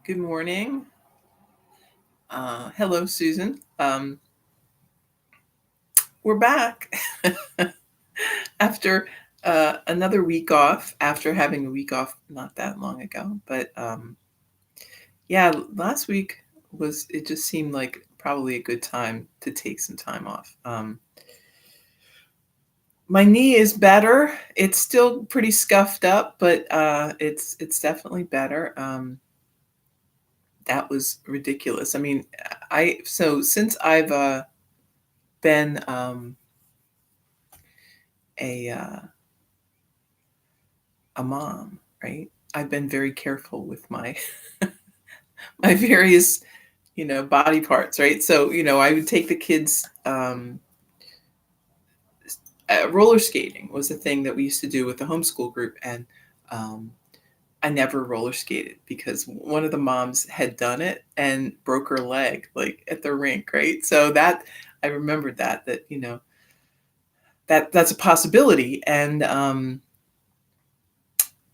Good morning. Hello, Susan. We're back after another week off, after having a week off not that long ago. But yeah, last week it just seemed like probably a good time to take some time off. My knee is better. It's still pretty scuffed up, but it's definitely better. That was ridiculous. I mean, since I've been a a mom, right? I've been very careful with my my various, body parts, right? So, I would take the kids roller skating was a thing that we used to do with the homeschool group, and um, I never roller skated because one of the moms had done it and broke her leg like at the rink, right? So that I remembered that that's a possibility, and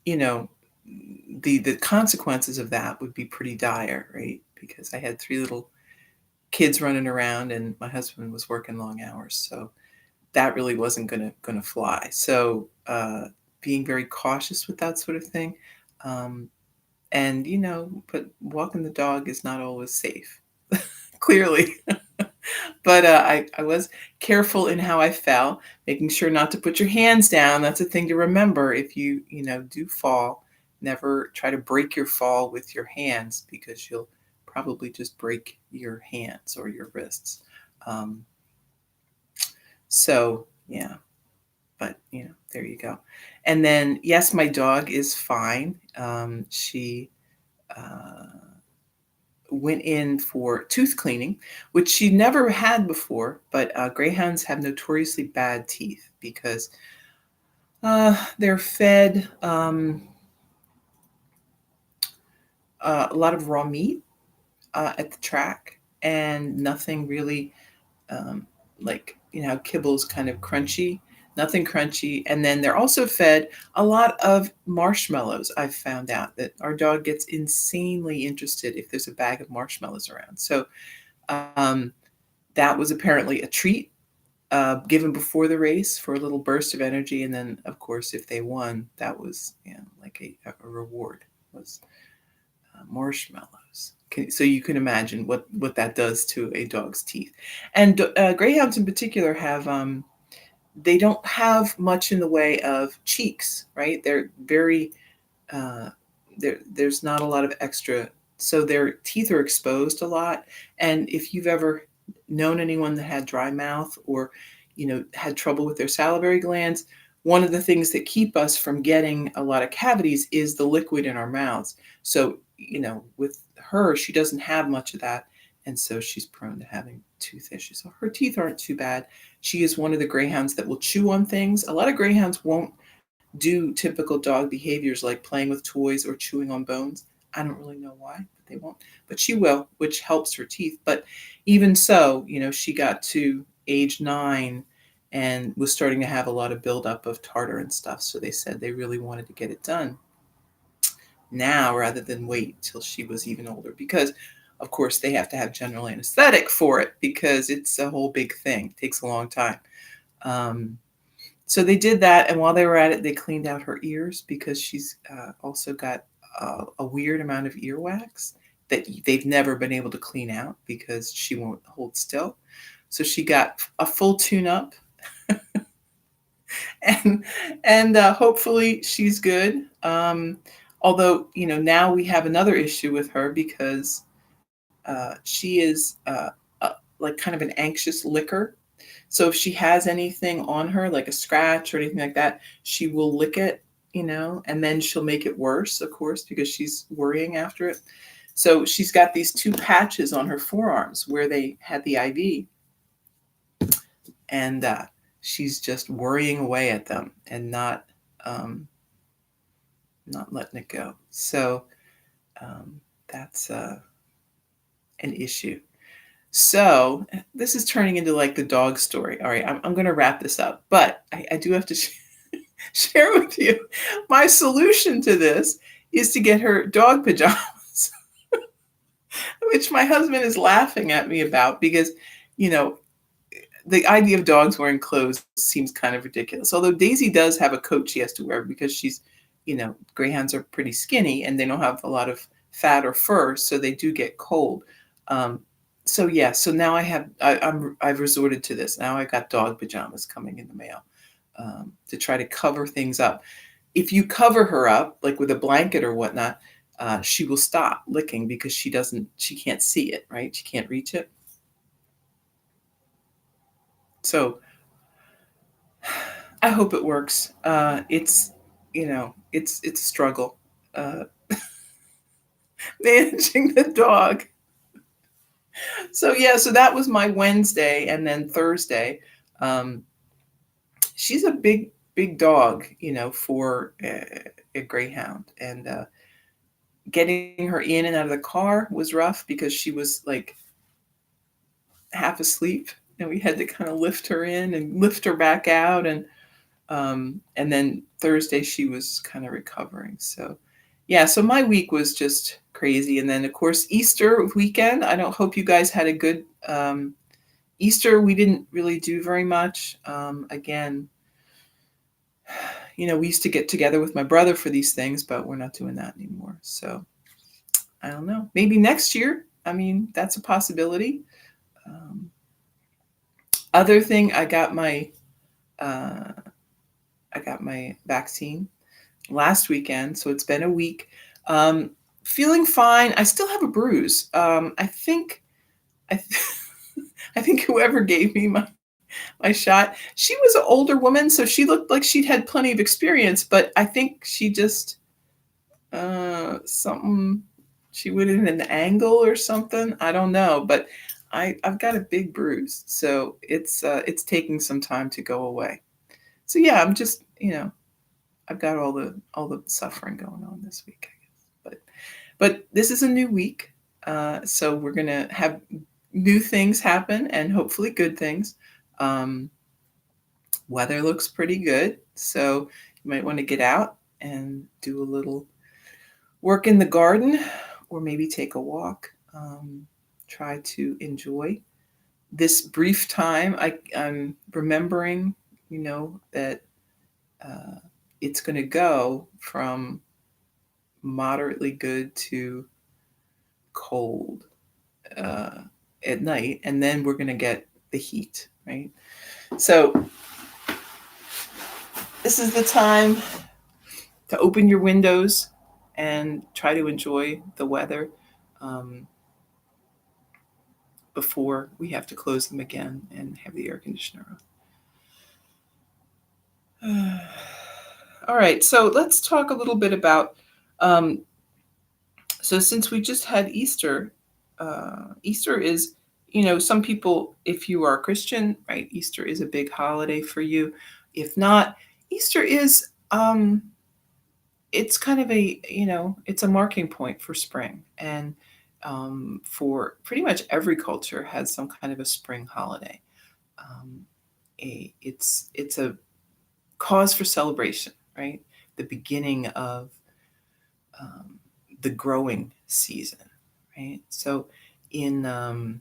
you know, the consequences of that would be pretty dire, right? Because I had three little kids running around and my husband was working long hours, so that really wasn't gonna fly. So being very cautious with that sort of thing, um, and but walking the dog is not always safe, clearly. But I was careful in how I fell, making sure not to put your hands down. That's a thing to remember. If you do fall, never try to break your fall with your hands because you'll probably just break your hands or your wrists. Um, so, yeah, but there you go. And then, yes, my dog is fine. She uh, went in for tooth cleaning, which she never had before. But greyhounds have notoriously bad teeth because they're fed a lot of raw meat at the track and nothing really like kibble's kind of crunchy, nothing crunchy. And then they're also fed a lot of marshmallows. I've found out that our dog gets insanely interested if there's a bag of marshmallows around. So um, that was apparently a treat given before the race for a little burst of energy. And then, of course, if they won, that was like a reward was marshmallows. So you can imagine what that does to a dog's teeth. And greyhounds in particular have they don't have much in the way of cheeks, right? They're very there's not a lot of extra, so their teeth are exposed a lot. And if you've ever known anyone that had dry mouth or had trouble with their salivary glands, one of the things that keep us from getting a lot of cavities is the liquid in our mouths. So with her, she doesn't have much of that, and so she's prone to having tooth issues. So her teeth aren't too bad. She is one of the greyhounds that will chew on things. A lot of greyhounds won't do typical dog behaviors like playing with toys or chewing on bones. I don't really know why, but they won't. But she will, which helps her teeth. But even so, she got to age 9 and was starting to have a lot of buildup of tartar and stuff. So they said they really wanted to get it done now rather than wait till she was even older because of course they have to have general anesthetic for it because it's a whole big thing. It takes a long time. um, so they did that, and while they were at it, they cleaned out her ears because she's also got a weird amount of earwax that they've never been able to clean out because she won't hold still. So she got a full tune-up, and hopefully she's good. Although now we have another issue with her because she is like kind of an anxious licker. So if she has anything on her, like a scratch or anything like that, she will lick it, and then she'll make it worse, of course, because she's worrying after it. So she's got these 2 patches on her forearms where they had the IV, and she's just worrying away at them and um, not letting it go. So um, that's an issue. So this is turning into like the dog story. All right, I'm going to wrap this up, but I do have to share with you my solution to this is to get her dog pajamas. which my husband is laughing at me about because, you know, the idea of dogs wearing clothes seems kind of ridiculous. Although Daisy does have a coat she has to wear because she's, greyhounds are pretty skinny and they don't have a lot of fat or fur, so they do get cold. Um, so yeah, so now I've resorted to this. Now I got dog pajamas coming in the mail to try to cover things up. If you cover her up, like with a blanket or whatnot, she will stop licking because she can't see it, right? She can't reach it. So I hope it works. It's a struggle uh, managing the dog. So yeah, so that was my Wednesday, and then Thursday. Um, she's a big dog, for a greyhound, and getting her in and out of the car was rough because she was like half asleep, and we had to kind of lift her in and lift her back out, and then Thursday she was kind of recovering. So yeah, so my week was just crazy. And then of course Easter weekend. I don't hope you guys had a good Easter. We didn't really do very much. Again, we used to get together with my brother for these things, but we're not doing that anymore. So I don't know. Maybe next year. I mean, that's a possibility. Um, Other thing, uh, I got my vaccine last weekend, so it's been a week. Um, Feeling fine. I still have a bruise. I, th- I think whoever gave me my shot, she was an older woman, so she looked like she'd had plenty of experience. But I think she just something she went in an angle or something. I don't know, but I've got a big bruise, so it's taking some time to go away. So yeah, I'm just I've got all the suffering going on this week, I guess. But this is a new week, so we're gonna have new things happen and hopefully good things. Um, Weather looks pretty good, so you might want to get out and do a little work in the garden, or maybe take a walk. Try to enjoy this brief time. I'm remembering, that uh, it's going to go from moderately good to cold uh, at night, and then we're going to get the heat, right? So this is the time to open your windows and try to enjoy the weather um, before we have to close them again and have the air conditioner on. All right, so let's talk a little bit about. Um, so since we just had Easter, Easter is, some people, if you are a Christian, right, Easter is a big holiday for you. If not, Easter is, it's kind of it's a marking point for spring. And for pretty much every culture has some kind of a spring holiday. Um, it's a cause for celebration, right? The beginning of um, the growing season, right? So in um,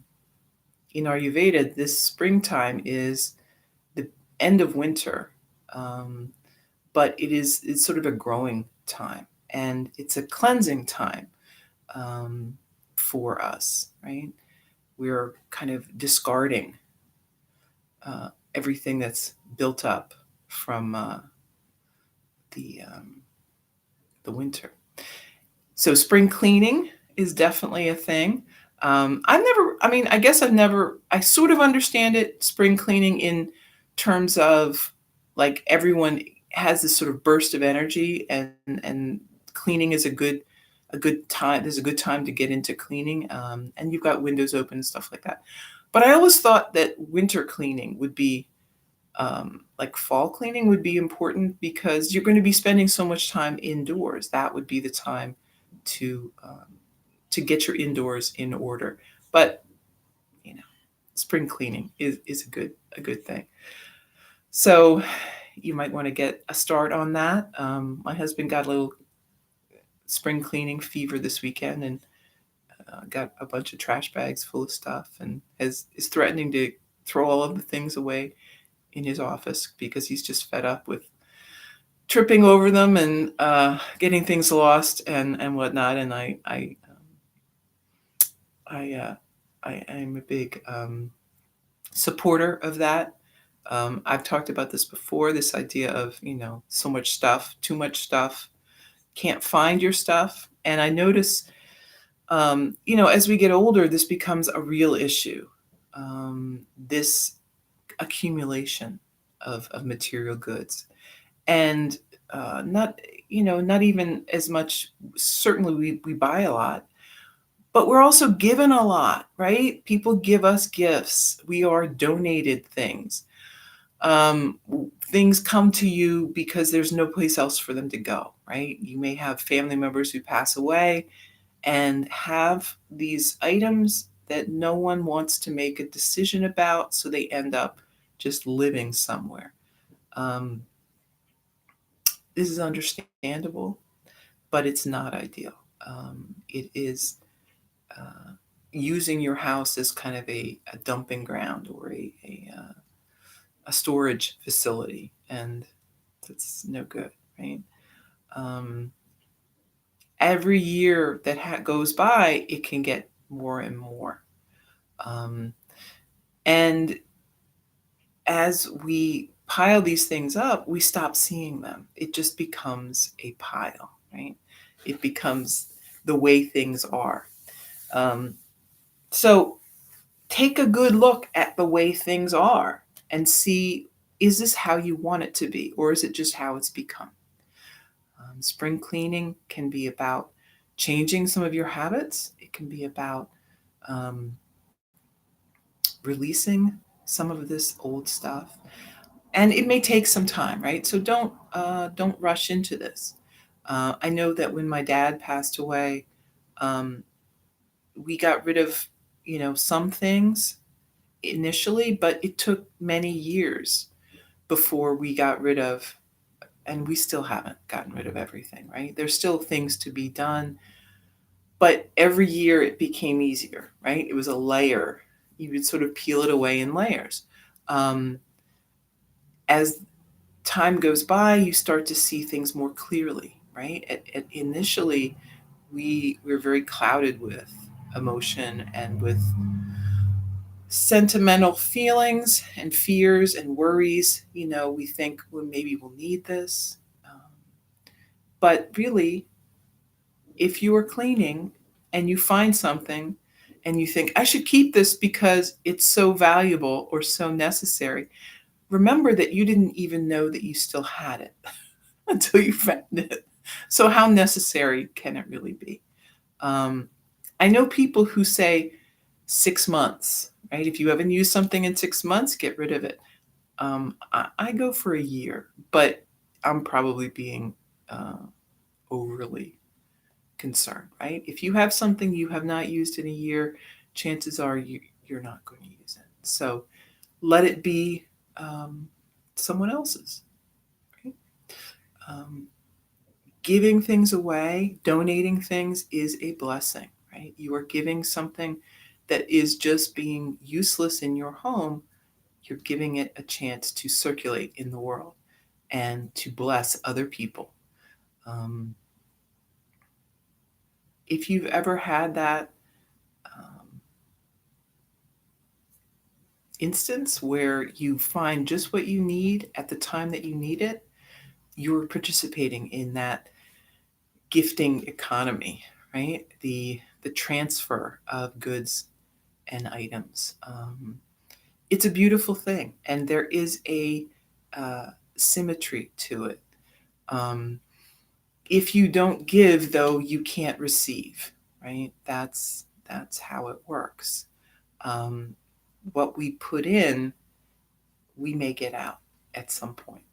in Ayurveda, this springtime is the end of winter, um, but it's sort of a growing time, and it's a cleansing time um, for us, right? We're kind of discarding everything that's built up from the the winter. So spring cleaning is definitely a thing. I mean, I guess I sort of understand it, spring cleaning, in terms of like everyone has this sort of burst of energy, and cleaning is a good time. There's a good time to get into cleaning, and you've got windows open and stuff like that. But I always thought that winter cleaning would be like fall cleaning would be important because you're going to be spending so much time indoors. That would be the time to to get your indoors in order. But you know, spring cleaning is a good thing. So you might want to get a start on that. My husband got a little spring cleaning fever this weekend and got a bunch of trash bags full of stuff and is threatening to throw all of the things away in his office because he's just fed up with tripping over them and getting things lost and whatnot. And I I'm a big supporter of that. I've talked about this before. This idea of so much stuff, too much stuff, can't find your stuff, and I notice as we get older, this becomes a real issue. This accumulation of material goods. And not even as much. Certainly we buy a lot, but we're also given a lot, right? People give us gifts. We are donated things. Things come to you because there's no place else for them to go, right? You may have family members who pass away and have these items that no one wants to make a decision about, so they end up just living somewhere. Um, this is understandable, but it's not ideal. It is using your house as kind of a dumping ground or a storage facility, and that's no good, right? Um, every year that goes by, it can get more and more. Um, and as we pile these things up, we stop seeing them. It just becomes a pile, right? It becomes the way things are. Um, so take a good look at the way things are and see, is this how you want it to be, or is it just how it's become? Spring cleaning can be about changing some of your habits. It can be about um, releasing some of this old stuff, and it may take some time, right? So don't rush into this. I know that when my dad passed away, um, we got rid of some things initially, but it took many years before we got rid of, and we still haven't gotten rid of everything, right? There's still things to be done, but every year it became easier, right? It was a layer. You would sort of peel it away in layers. Um, as time goes by, you start to see things more clearly, right? Initially, we're very clouded with emotion and with sentimental feelings and fears and worries. We think, well, maybe we'll need this. But really, if you are cleaning and you find something and you think, I should keep this because it's so valuable or so necessary, remember that you didn't even know that you still had it until you found it. So, how necessary can it really be? Um, I know people who say 6 months, right? If you haven't used something in 6 months, get rid of it. I go for a year, but I'm probably being overly concerned, right? If you have something you have not used in a year, chances are you're not going to use it. So let it be someone else's. Right? Um, Giving things away, donating things is a blessing, right? You are giving something that is just being useless in your home. You're giving it a chance to circulate in the world and to bless other people. Um, if you've ever had that um, instance where you find just what you need at the time that you need it, you're participating in that gifting economy, right? The transfer of goods and items. It's a beautiful thing, and there is a symmetry to it. Um, if you don't give, though, you can't receive, right? That's how it works. Um, what we put in, we may get out at some point.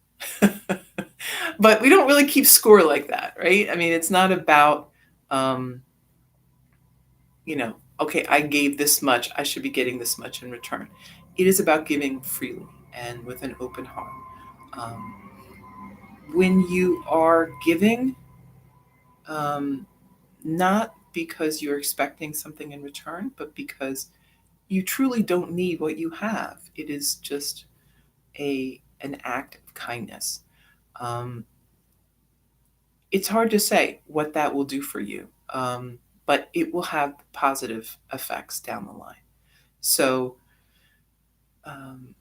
But we don't really keep score like that, right? I mean, it's not about, um, okay, I gave this much, I should be getting this much in return. It is about giving freely and with an open heart. Um, when you are giving, um, not because you're expecting something in return, but because you truly don't need what you have. It is just an act of kindness. Um, it's hard to say what that will do for you, but it will have positive effects down the line. So um,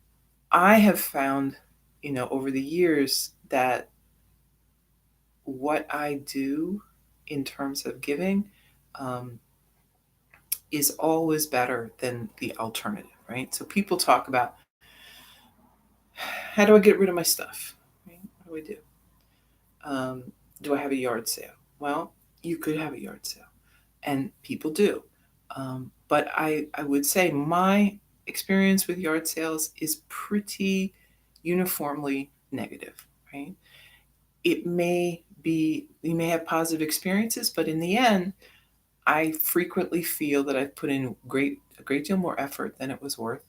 I have found, over the years that what I do in terms of giving um, is always better than the alternative, right? So people talk about, how do I get rid of my stuff? Right? What do I do? Do I have a yard sale? Well, you could have a yard sale, and people do. But I would say my experience with yard sales is pretty uniformly negative, right? It may be, you may have positive experiences, but in the end, I frequently feel that I've put in a great deal more effort than it was worth.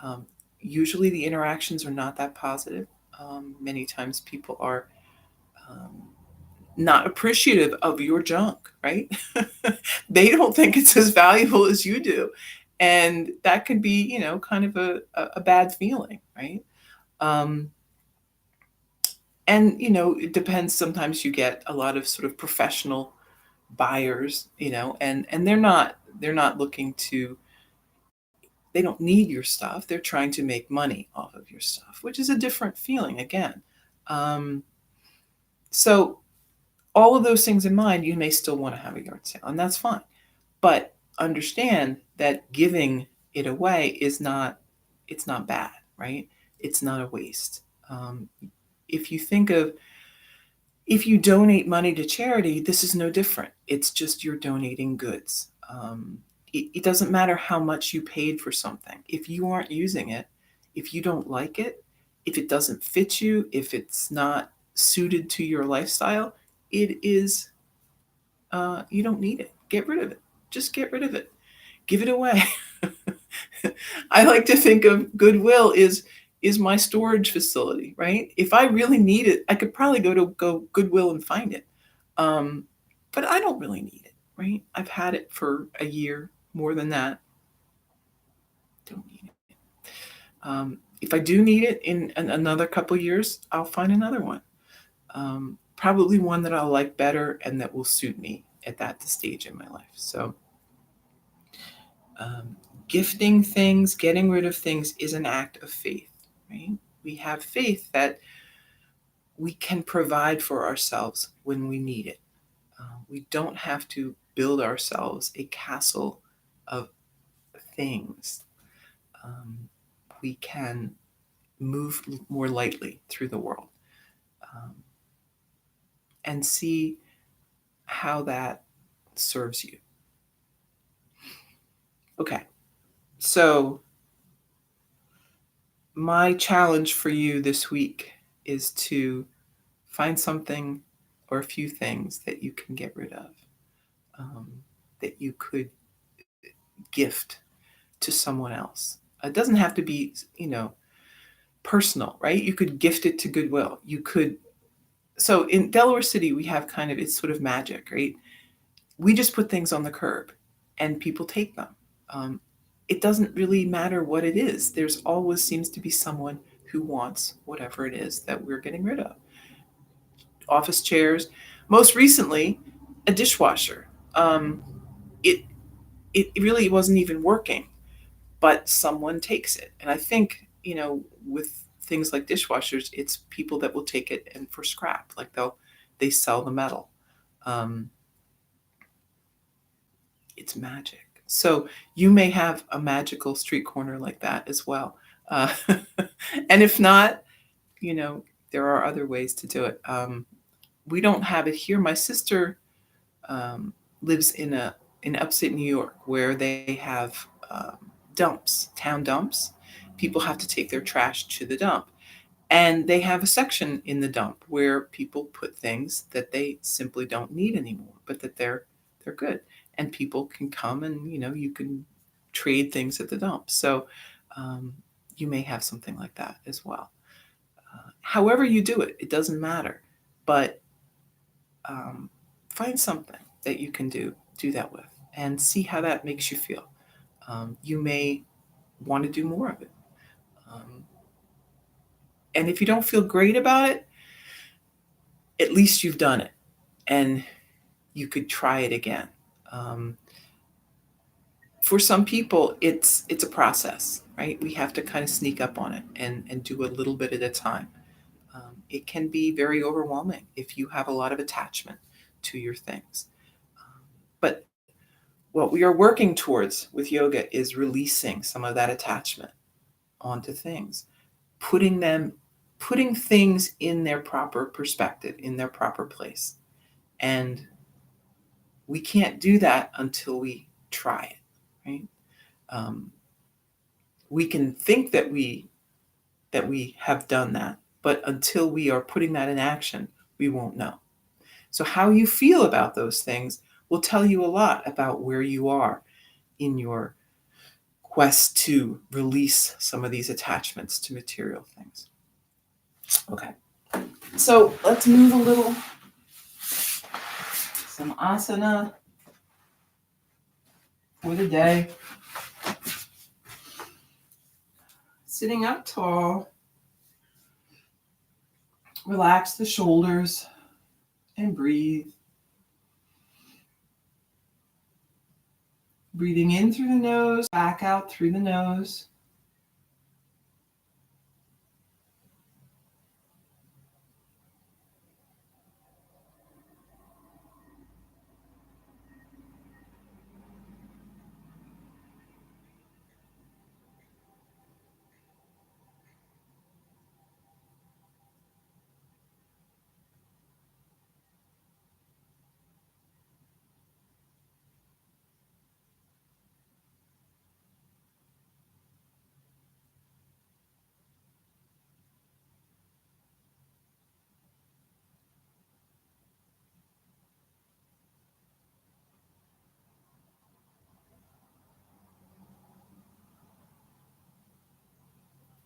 Um, Usually the interactions are not that positive. Many times people are um, not appreciative of your junk, right? They don't think it's as valuable as you do. And that can be, kind of a bad feeling, right? Um, and, it depends. Sometimes you get a lot of sort of professional buyers, and they're not looking to, they don't need your stuff. They're trying to make money off of your stuff, which is a different feeling again. Um, so all of those things in mind, you may still want to have a yard sale, and that's fine. But understand that giving it away is not, it's not bad, right? It's not a waste. Um, if you think of, if you donate money to charity, this is no different. It's just you're donating goods. It doesn't matter how much you paid for something. If you aren't using it, if you don't like it, if it doesn't fit you, if it's not suited to your lifestyle, it is, you don't need it. Get rid of it. Just get rid of it. Give it away. I like to think of Goodwill is my storage facility, right? If I really need it, I could probably go Goodwill and find it. Um, but I don't really need it, right? I've had it for a year, more than that. Don't need it. If I do need it in another couple years, I'll find another one. Probably one that I'll like better and that will suit me at that stage in my life. So um, gifting things, getting rid of things is an act of faith, right? We have faith that we can provide for ourselves when we need it. We don't have to build ourselves a castle of things. Um, we can move more lightly through the world, um, and see how that serves you. Okay, so my challenge for you this week is to find something or a few things that you can get rid of, um, that you could gift to someone else. It doesn't have to be, personal, right? You could gift it to Goodwill. You could. So in Delaware City, we have kind of, it's sort of magic, right? We just put things on the curb and people take them. Um, it doesn't really matter what it is. There's always seems to be someone who wants whatever it is that we're getting rid of. Office chairs, most recently, a dishwasher. Um, it it really wasn't even working, but someone takes it, and I think with things like dishwashers, it's people that will take it and for scrap, like they sell the metal. Um, it's magic. So you may have a magical street corner like that as well. Uh, and if not, you know, there are other ways to do it. We don't have it here. My sister um, lives in upstate New York where they have um, dumps, town dumps. People have to take their trash to the dump. And they have a section in the dump where people put things that they simply don't need anymore, but that they're good. And people can come and you can trade things at the dump. So um, you may have something like that as well. However you do it, it doesn't matter. But find something that you can do do that with and see how that makes you feel. You may want to do more of it. Um, and if you don't feel great about it, at least you've done it and you could try it again. Um, for some people, it's a process, right? We have to kind of sneak up on it and do a little bit at a time. It can be very overwhelming if you have a lot of attachment to your things. But what we are working towards with yoga is releasing some of that attachment onto things, putting them putting things in their proper perspective, in their proper place. And we can't do that until we try it, right? Um, we can think that we have done that, but until we are putting that in action, we won't know. So how you feel about those things will tell you a lot about where you are in your quest to release some of these attachments to material things. Okay, so let's move a little. Some asana for the day. Sitting up tall. Relax the shoulders and breathe. Breathing in through the nose, back out through the nose.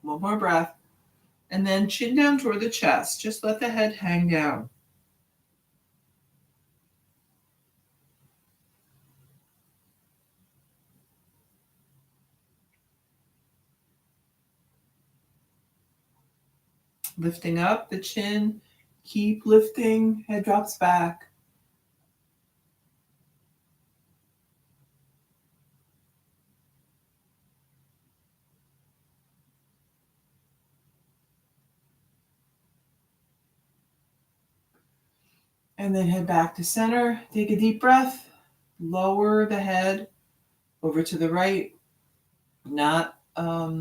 One more breath. And then chin down toward the chest. Just let the head hang down. Lifting up the chin. Keep lifting. Head drops back. And then head back to center. Take a deep breath. Lower the head over to the right. Not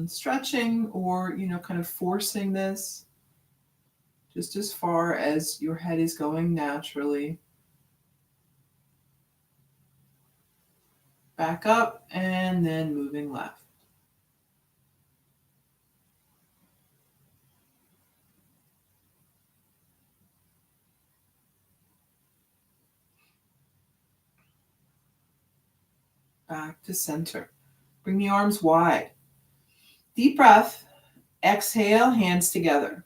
stretching or, kind of forcing this. Just as far as your head is going naturally. Back up and then moving left. Back to center. Bring the arms wide. Deep breath. Exhale, hands together.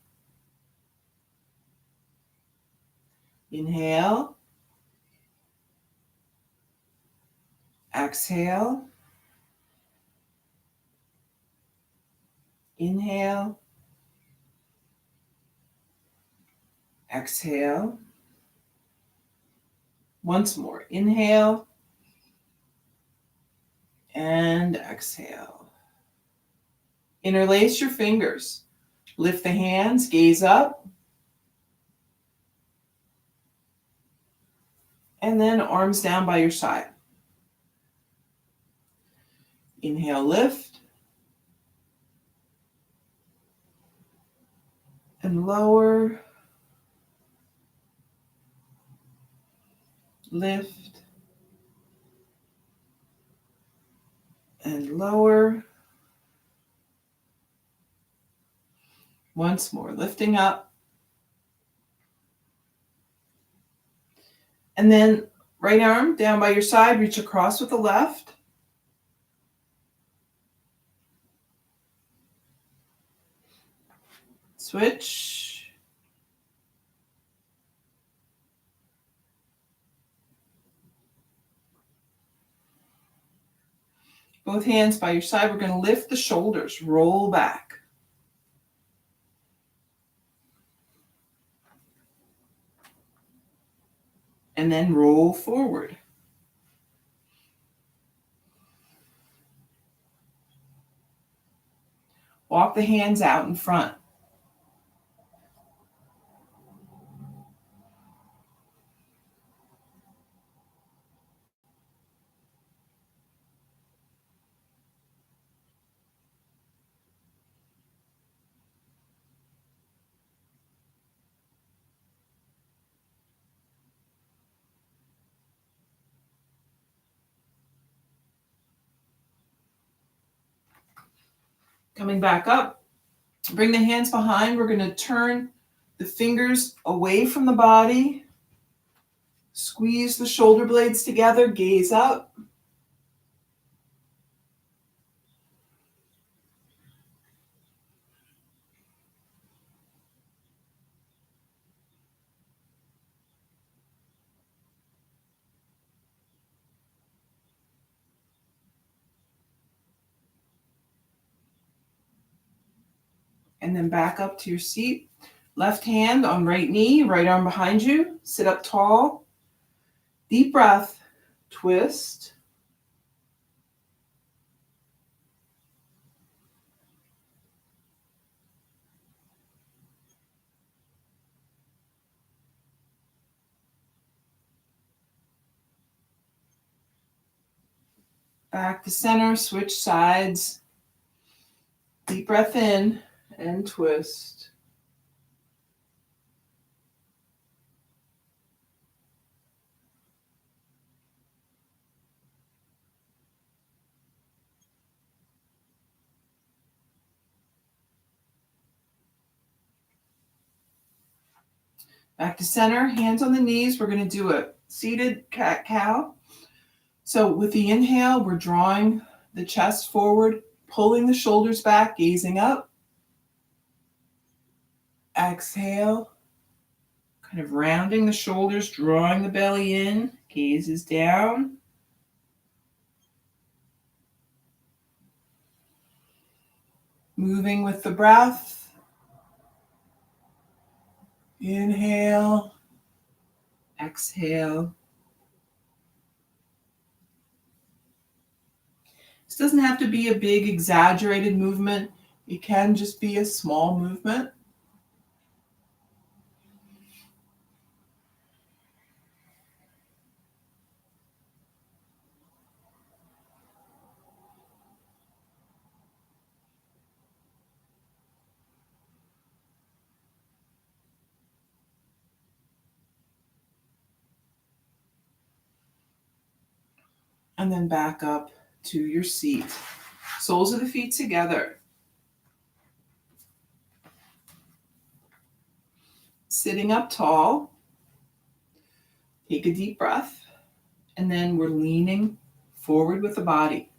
Inhale. Exhale. Inhale. Exhale. Once more. Inhale. And exhale. Interlace your fingers. Lift the hands, gaze up. And then arms down by your side. Inhale, lift. And lower. Lift. And lower. Once more, lifting up. And then right arm down by your side, reach across with the left. Switch. Both hands by your side. We're going to lift the shoulders, roll back. And then roll forward. Walk the hands out in front. Coming back up, bring the hands behind. We're going to turn the fingers away from the body. Squeeze the shoulder blades together, gaze up. And then back up to your seat. Left hand on right knee, right arm behind you. Sit up tall. Deep breath. Twist. Back to center. Switch sides. Deep breath in and twist. Back to center, hands on the knees. We're going to do a seated cat-cow. So with the inhale, we're drawing the chest forward, pulling the shoulders back, gazing up. Exhale, kind of rounding the shoulders, drawing the belly in, gaze is down. Moving with the breath. Inhale, exhale. This doesn't have to be a big exaggerated movement. It can just be a small movement. And then back up to your seat. Soles of the feet together. Sitting up tall. Take a deep breath. And then we're leaning forward with the body.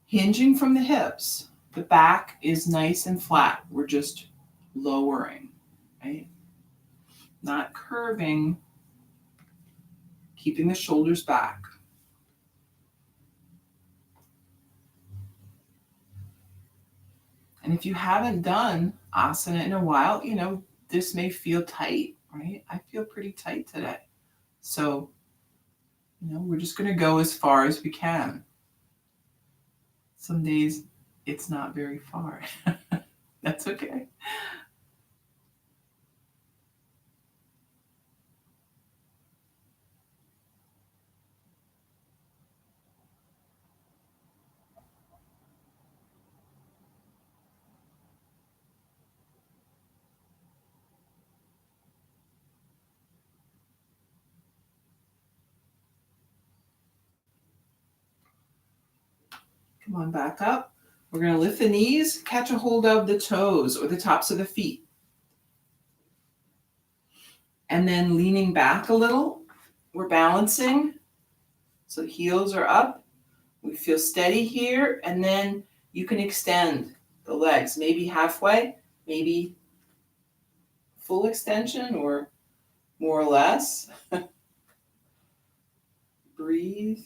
Hinging from the hips. The back is nice and flat. We're just lowering, right? Not curving. Keeping the shoulders back. And if you haven't done asana in a while, this may feel tight, right? I feel pretty tight today. So, we're just going to go as far as we can. Some days it's not very far. That's okay. Come on back up. We're going to lift the knees, catch a hold of the toes or the tops of the feet. And then leaning back a little, we're balancing. So the heels are up. We feel steady here. And then you can extend the legs, maybe halfway, maybe full extension or more or less. Breathe.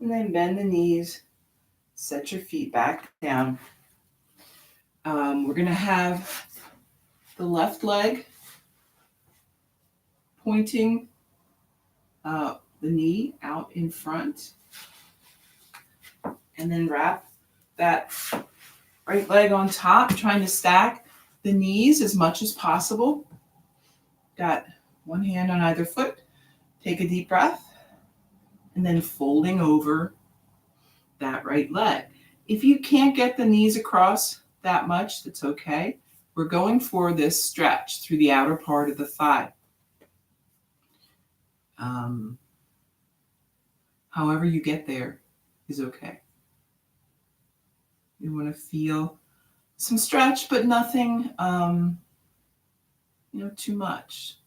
And then bend the knees, set your feet back down. We're going to have the left leg pointing the knee out in front. And then wrap that right leg on top, trying to stack the knees as much as possible. Got one hand on either foot. Take a deep breath. And then folding over that right leg. If you can't get the knees across that much, that's okay. We're going for this stretch through the outer part of the thigh. However you get there is okay. You want to feel some stretch, but nothing, too much.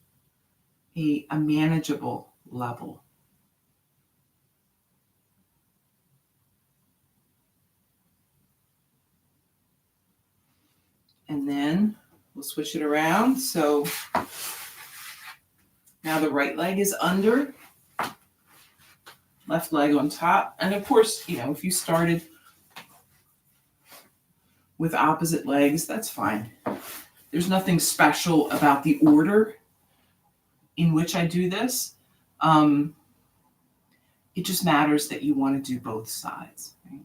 A manageable level. And then we'll switch it around. So now the right leg is under, left leg on top. And of course, if you started with opposite legs, that's fine. There's nothing special about the order in which I do this. It just matters that you want to do both sides. Right?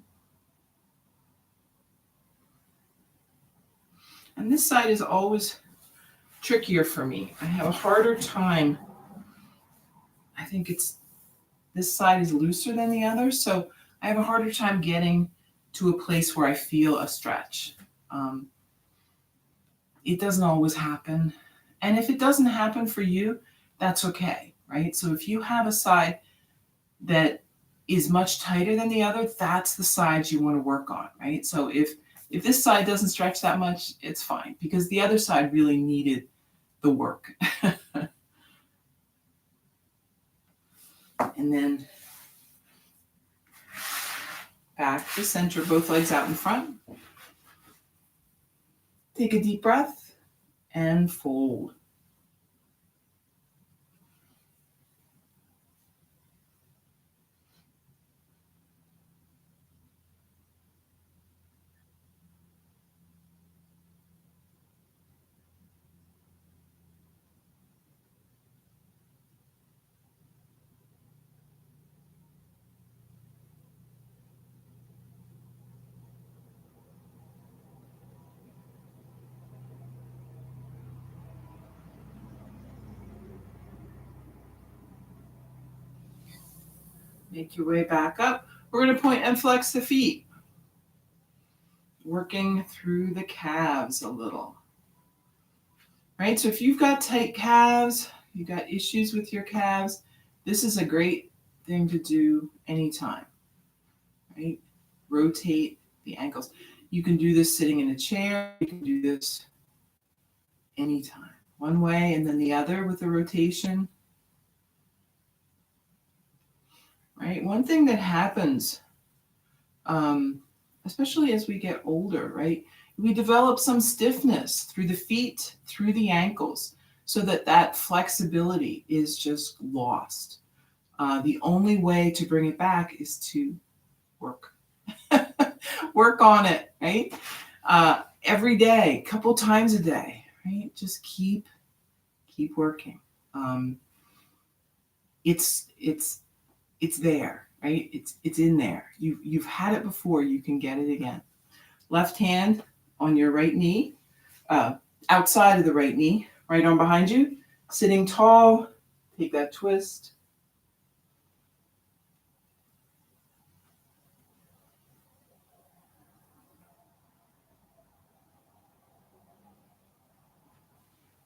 And this side is always trickier for me. I have a harder time. I think this side is looser than the other, so I have a harder time getting to a place where I feel a stretch. It doesn't always happen. And if it doesn't happen for you, that's okay, right? So if you have a side that is much tighter than the other, that's the side you want to work on, right? So if this side doesn't stretch that much, it's fine, because the other side really needed the work. And then back to center, both legs out in front. Take a deep breath and fold. Make your way back up. We're going to point and flex the feet. Working through the calves a little. Right? So if you've got tight calves, you've got issues with your calves, this is a great thing to do anytime. Right? Rotate the ankles. You can do this sitting in a chair. You can do this anytime. One way and then the other with the rotation. Right? One thing that happens, especially as we get older, right? We develop some stiffness through the feet, through the ankles, so that flexibility is just lost. The only way to bring it back is to work. Work on it, right? Every day, a couple times a day, right? Just keep working. It's there, right? It's in there. You've had it before. You can get it again. Left hand on your right knee, outside of the right knee, right arm behind you, sitting tall. Take that twist.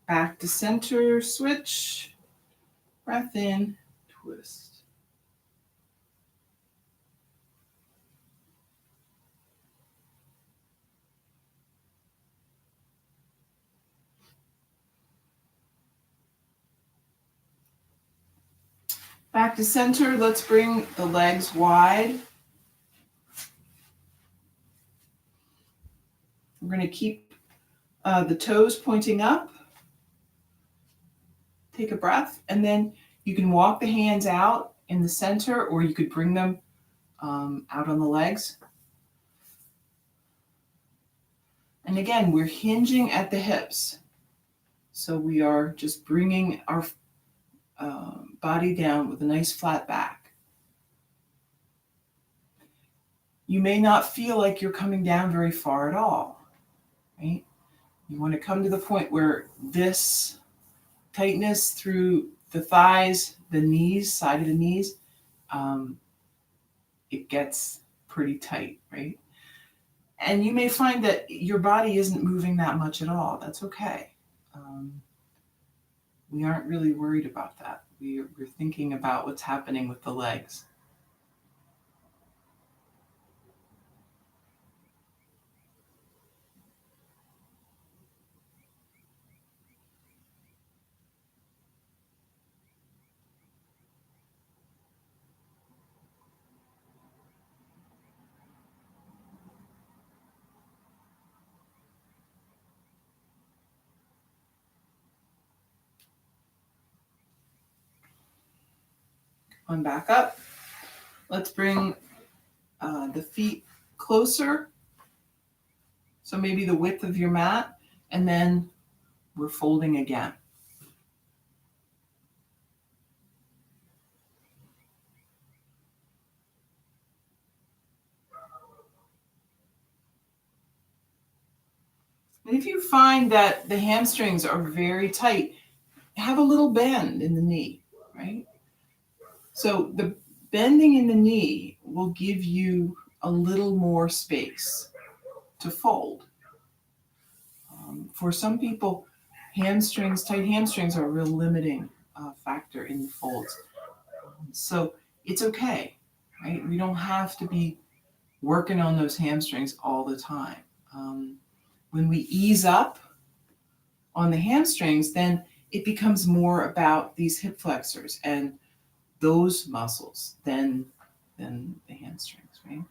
Back to center, switch. Breath in, twist. Back to center. Let's bring the legs wide. We're going to keep the toes pointing up. Take a breath, and then you can walk the hands out in the center, or you could bring them out on the legs. And again, we're hinging at the hips. So we are just bringing our body down with a nice flat back. You may not feel like you're coming down very far at all, right? You want to come to the point where this tightness through the thighs, the knees, side of the knees, it gets pretty tight, right? And you may find that your body isn't moving that much at all. That's okay. We aren't really worried about that. We're thinking about what's happening with the legs. On back up. Let's bring the feet closer. So maybe the width of your mat, and then we're folding again. And if you find that the hamstrings are very tight, have a little bend in the knee, right? So the bending in the knee will give you a little more space to fold. For some people, tight hamstrings are a real limiting factor in the folds. So it's okay, right? We don't have to be working on those hamstrings all the time. When we ease up on the hamstrings, then it becomes more about these hip flexors and those muscles than the hamstrings, right?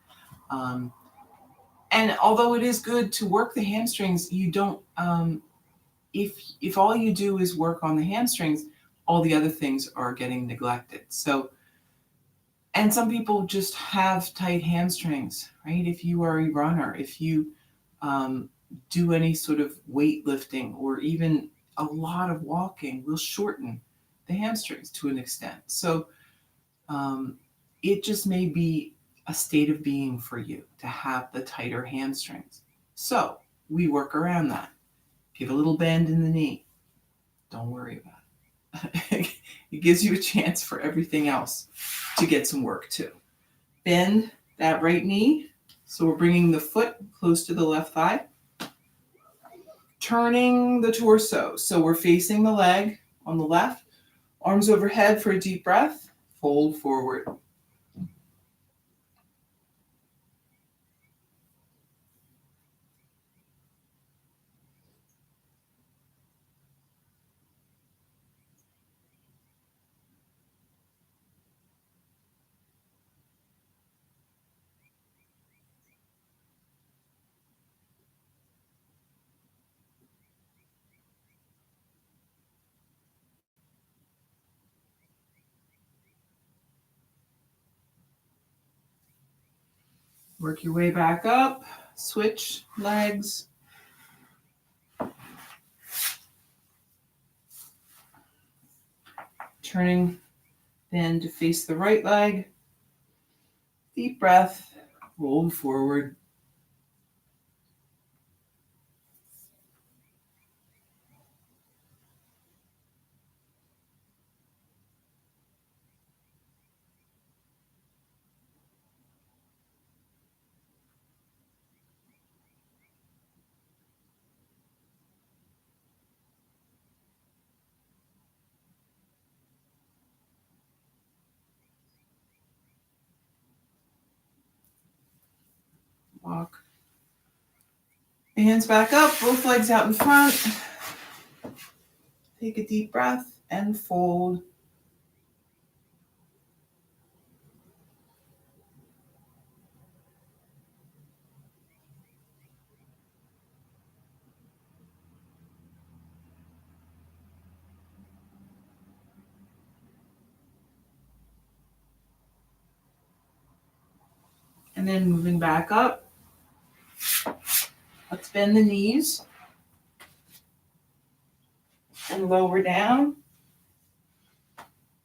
And although it is good to work the hamstrings, you don't. If all you do is work on the hamstrings, all the other things are getting neglected. So, and some people just have tight hamstrings, right? If you are a runner, if you do any sort of weightlifting or even a lot of walking, will shorten the hamstrings to an extent. So it just may be a state of being for you to have the tighter hamstrings. So we work around that. Give a little bend in the knee. Don't worry about it. It gives you a chance for everything else to get some work too. Bend that right knee. So we're bringing the foot close to the left thigh. Turning the torso. So we're facing the leg on the left. Arms overhead for a deep breath. Fold forward. Work your way back up. Switch legs. Turning then to face the right leg. Deep breath. Roll forward. Walk. Hands back up, both legs out in front. Take a deep breath and fold. And then moving back up, let's bend the knees and lower down.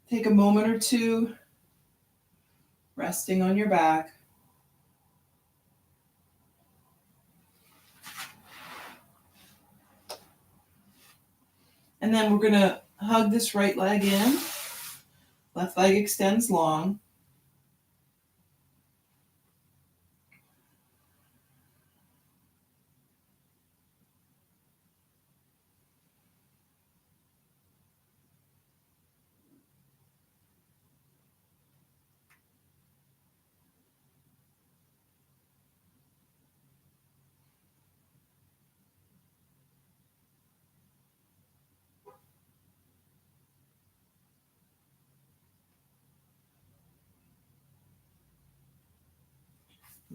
Take a moment or two resting on your back. And then we're going to hug this right leg in. Left leg extends long.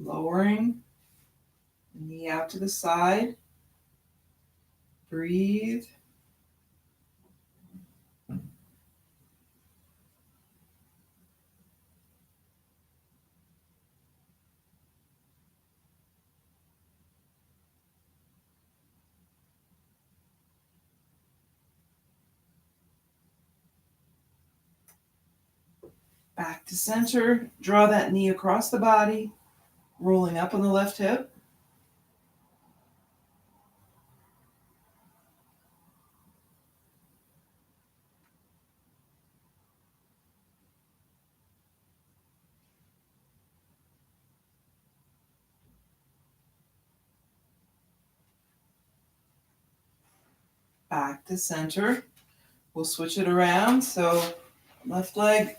Lowering the knee out to the side. Breathe. Back to center. Draw that knee across the body, rolling up on the left hip. Back to center. We'll switch it around. So left leg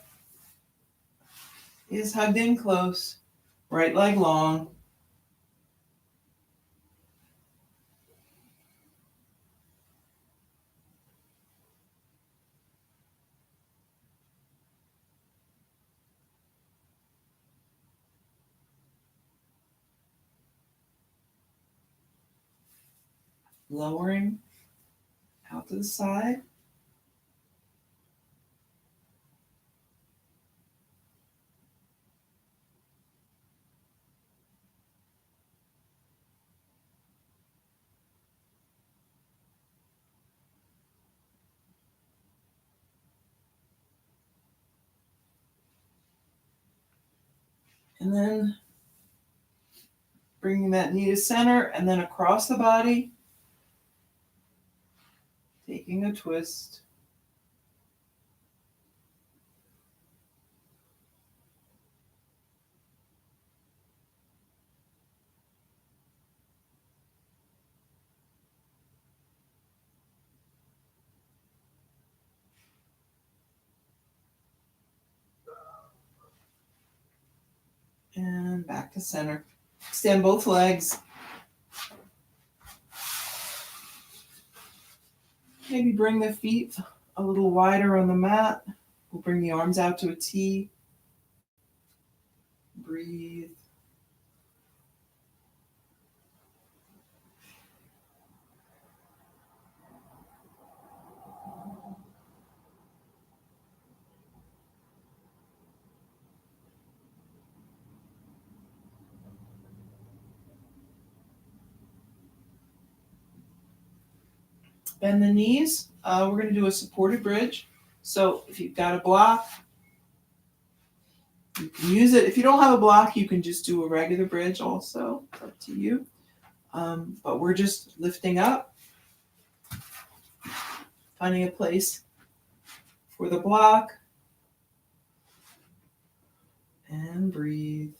is hugged in close. Right leg long. Lowering out to the side. And then bringing that knee to center and then across the body. Taking a twist. And back to center. Extend both legs. Maybe bring the feet a little wider on the mat. We'll bring the arms out to a T. Breathe. Bend the knees. We're going to do a supported bridge. So if you've got a block, you can use it. If you don't have a block, you can just do a regular bridge also. It's up to you. But we're just lifting up, finding a place for the block, and breathe.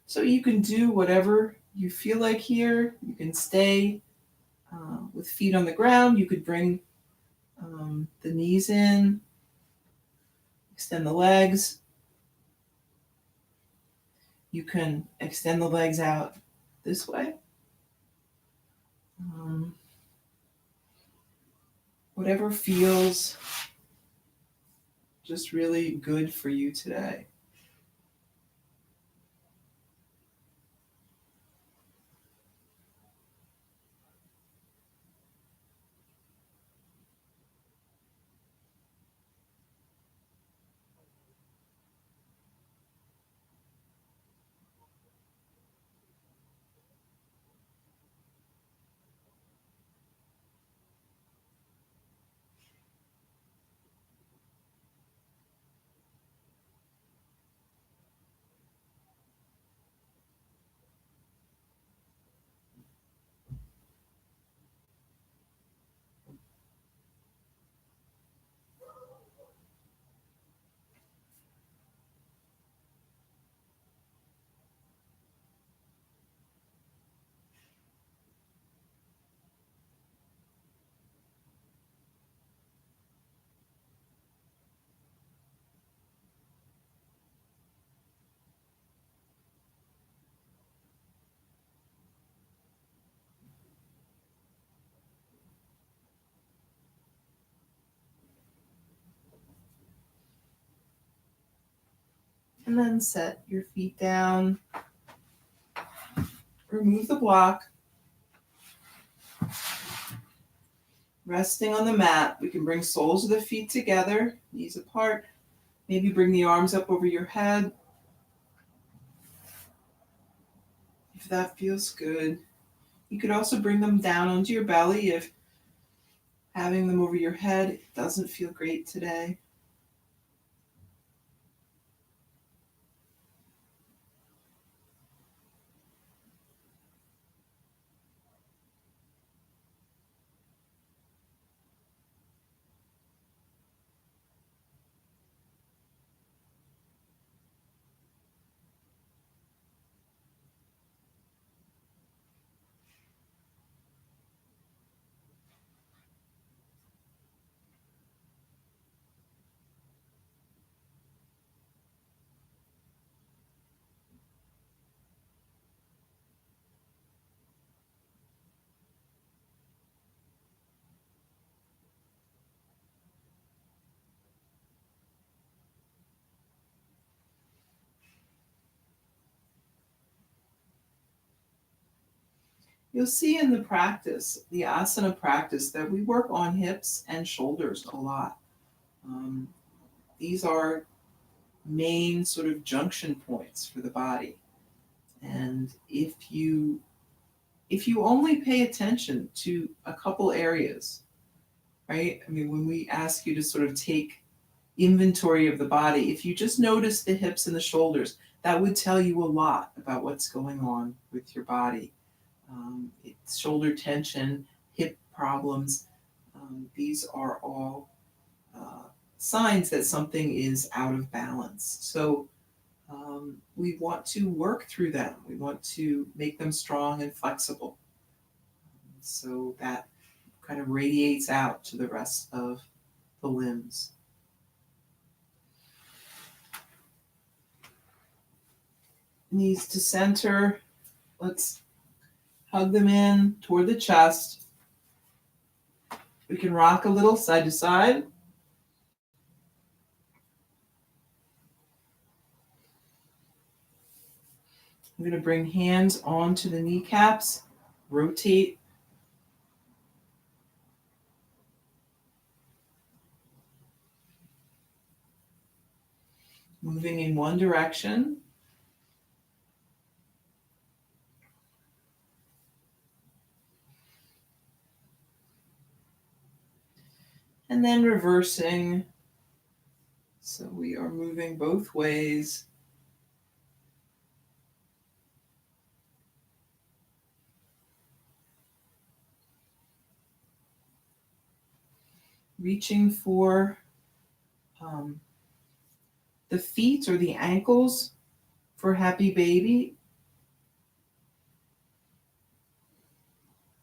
So you can do whatever you feel like here. You can stay with feet on the ground. You could bring the knees in, extend the legs. You can extend the legs out this way. Whatever feels just really good for you today. And then set your feet down. Remove the block. Resting on the mat, we can bring soles of the feet together, knees apart. Maybe bring the arms up over your head. If that feels good. You could also bring them down onto your belly if having them over your head doesn't feel great today. You'll see in the practice, the asana practice, that we work on hips and shoulders a lot. Um, these are main sort of junction points for the body. And if you only pay attention to a couple areas, right? I mean, when we ask you to sort of take inventory of the body, if you just notice the hips and the shoulders, that would tell you a lot about what's going on with your body. It's shoulder tension, hip problems. These are all signs that something is out of balance. So we want to work through them. We want to make them strong and flexible so that kind of radiates out to the rest of the limbs. Knees to center. Let's hug them in toward the chest. We can rock a little side to side. I'm going to bring hands onto the kneecaps, rotate. Moving in one direction. And then reversing. So we are moving both ways. Reaching for the feet or the ankles for happy baby.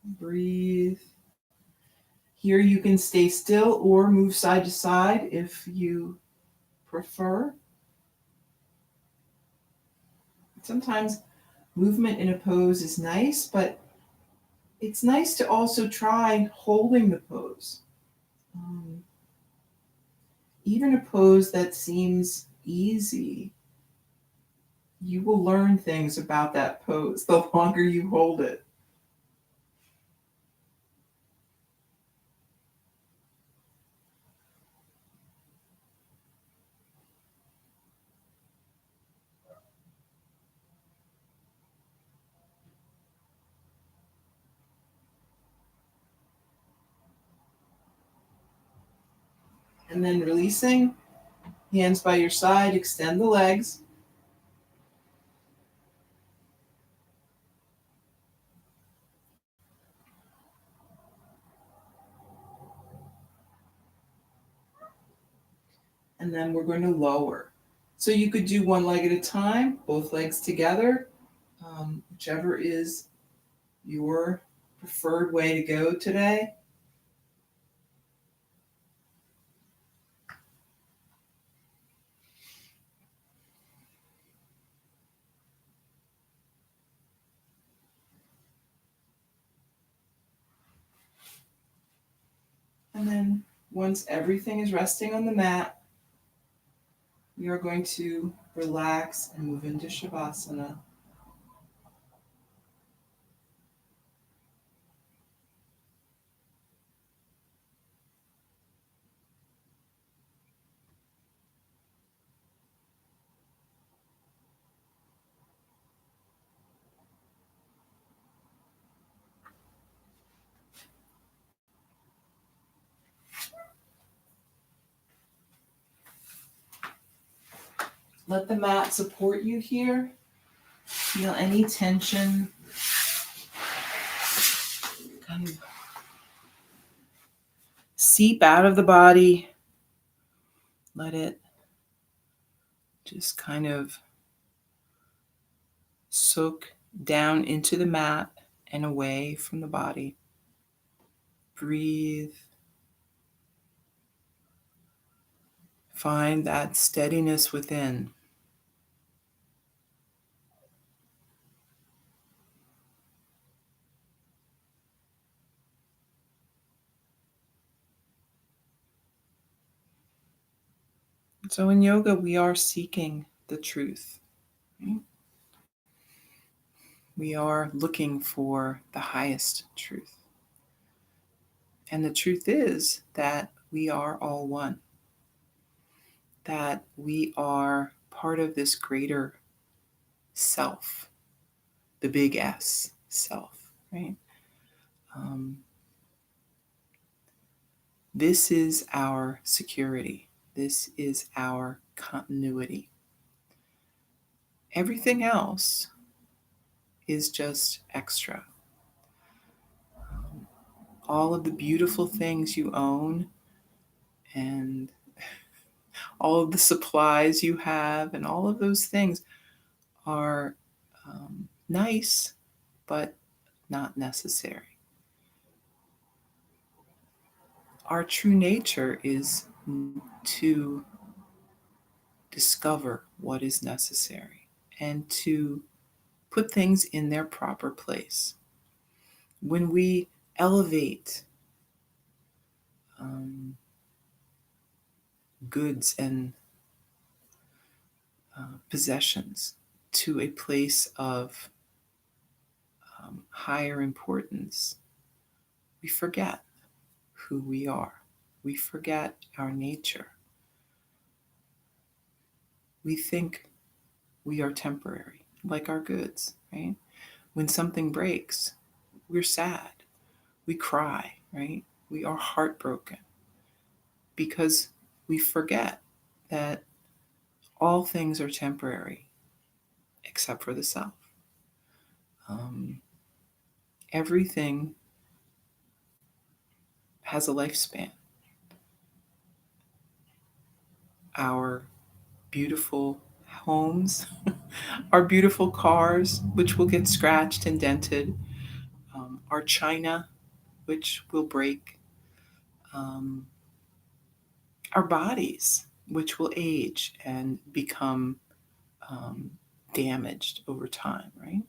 Breathe. Here you can stay still or move side to side if you prefer. Sometimes movement in a pose is nice, but it's nice to also try holding the pose. Even a pose that seems easy, you will learn things about that pose the longer you hold it. And then releasing, hands by your side, extend the legs. And then we're going to lower. So you could do one leg at a time, both legs together, whichever is your preferred way to go today. And then once everything is resting on the mat, We are going to relax and move into Shavasana. Let the mat support you here. Feel any tension kind of seep out of the body. Let it just kind of soak down into the mat and away from the body. Breathe. Find that steadiness within. So in yoga, we are seeking the truth. Right? We are looking for the highest truth. And the truth is that we are all one, that we are part of this greater self, the big S self, right? Um, this is our security. This is our continuity. Everything else is just extra. All of the beautiful things you own and all of the supplies you have and all of those things are nice, but not necessary. Our true nature is to discover what is necessary and to put things in their proper place. When we elevate um, goods and possessions to a place of higher importance, we forget who we are. We forget our nature. We think we are temporary, like our goods, right? When something breaks, we're sad. We cry, right? We are heartbroken because we forget that all things are temporary except for the self. Um, Everything has a lifespan. Our beautiful homes, our beautiful cars, which will get scratched and dented, our china, which will break, um, our bodies, which will age and become um, damaged over time, right?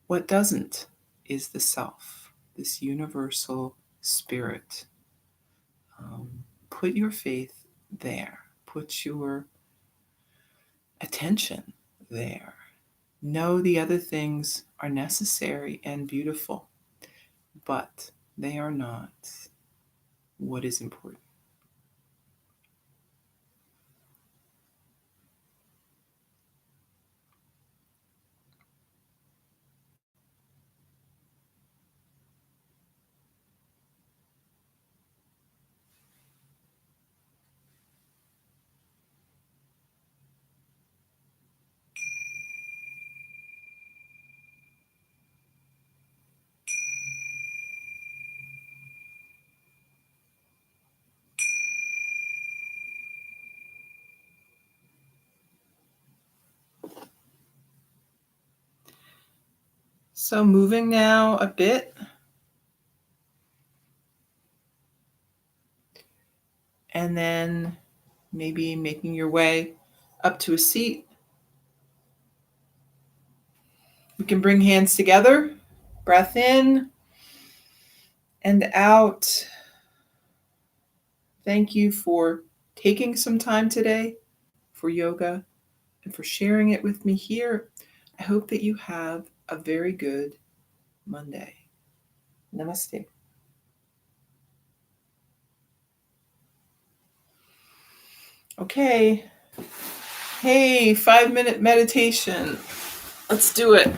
What doesn't is the self, this universal spirit. Put your faith there, put your attention there. Know the other things are necessary and beautiful, but they are not what is important. So, moving now a bit, and then maybe making your way up to a seat. We can bring hands together, breath in and out. Thank you for taking some time today for yoga and for sharing it with me here. I hope that you have a very good Monday. Namaste. Okay. Hey, 5-minute meditation. Let's do it.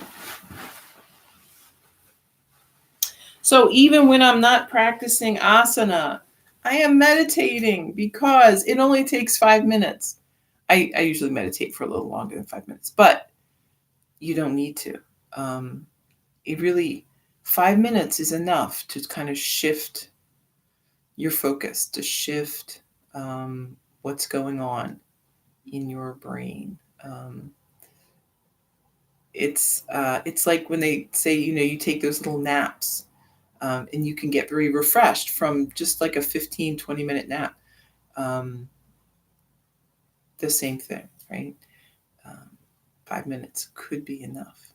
So even when I'm not practicing asana, I am meditating because it only takes 5 minutes. I usually meditate for a little longer than 5 minutes, but you don't need to. It really, 5 minutes is enough to kind of shift your focus, to shift what's going on in your brain. It's like when they say, you take those little naps, and you can get very refreshed from just like a 15-20 minute nap. The same thing, right? Um, 5 minutes could be enough.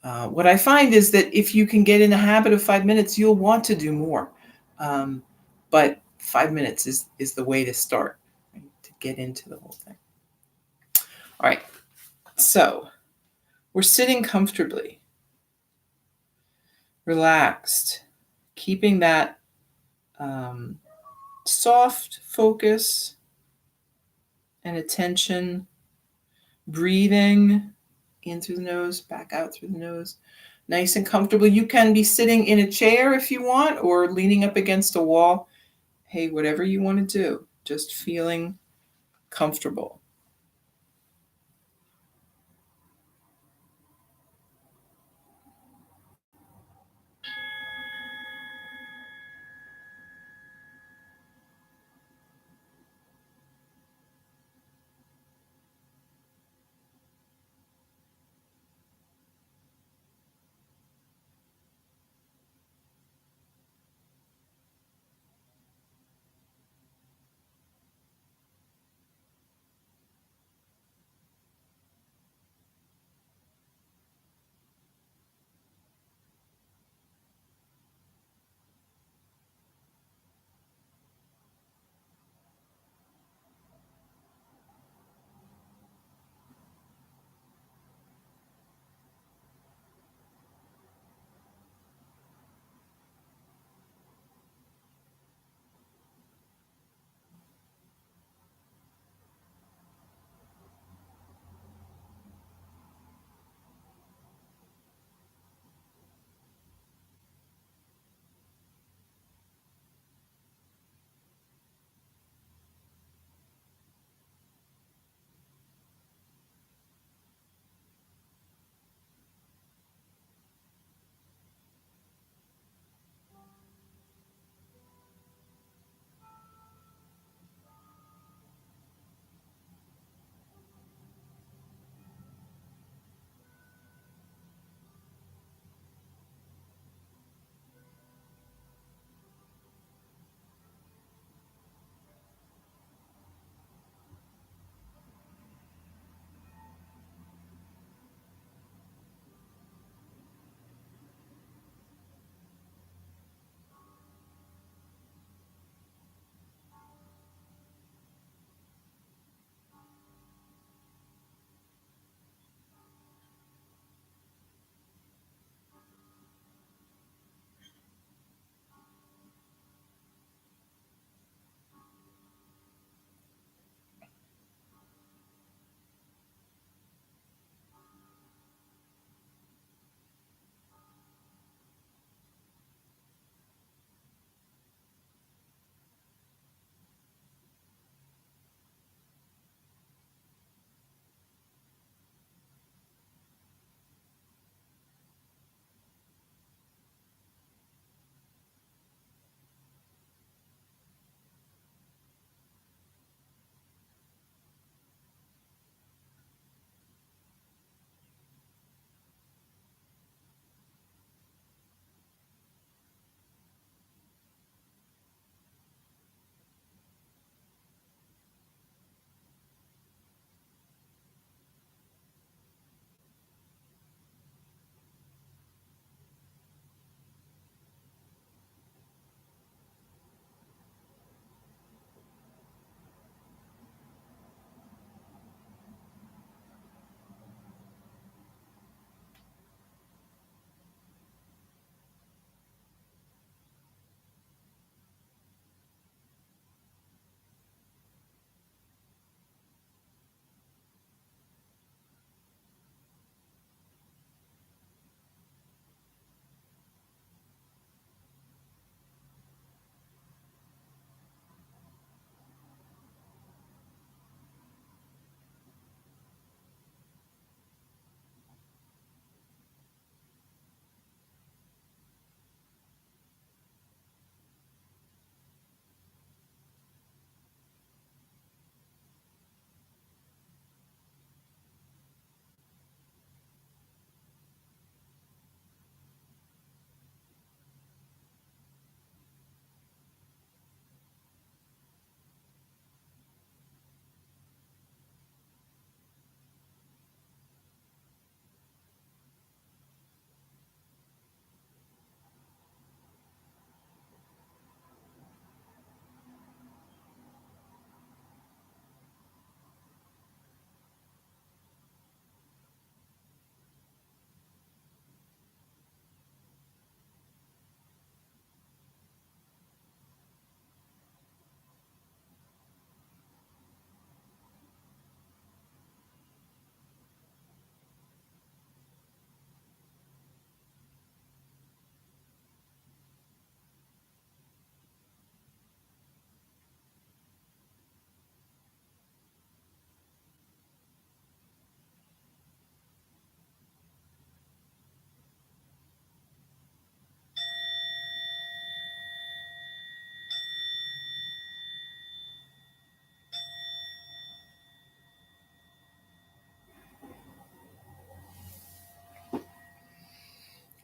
What I find is that if you can get in the habit of 5 minutes, you'll want to do more. But 5 minutes is the way to start, right? To get into the whole thing. All right. So we're sitting comfortably, relaxed, keeping that soft focus and attention, breathing in through the nose, back out through the nose, nice and comfortable. You can be sitting in a chair if you want, or leaning up against a wall. Hey, whatever you want to do, just feeling comfortable.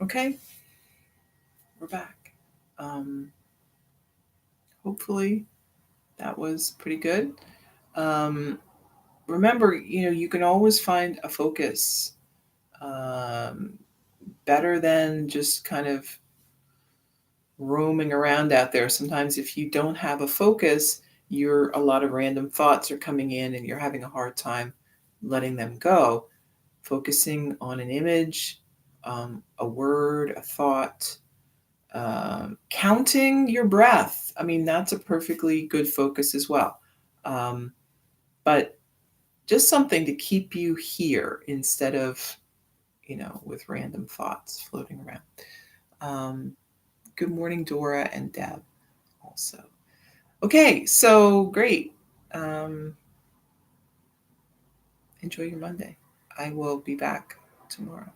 Okay, we're back. Hopefully that was pretty good. Remember, you can always find a focus, better than just kind of roaming around out there. Sometimes if you don't have a focus, a lot of random thoughts are coming in and you're having a hard time letting them go. Focusing on an image, a word, a thought, counting your breath. I mean, that's a perfectly good focus as well. But just something to keep you here instead of, with random thoughts floating around. Good morning, Dora and Deb also. Okay, so great. Enjoy your Monday. I will be back tomorrow.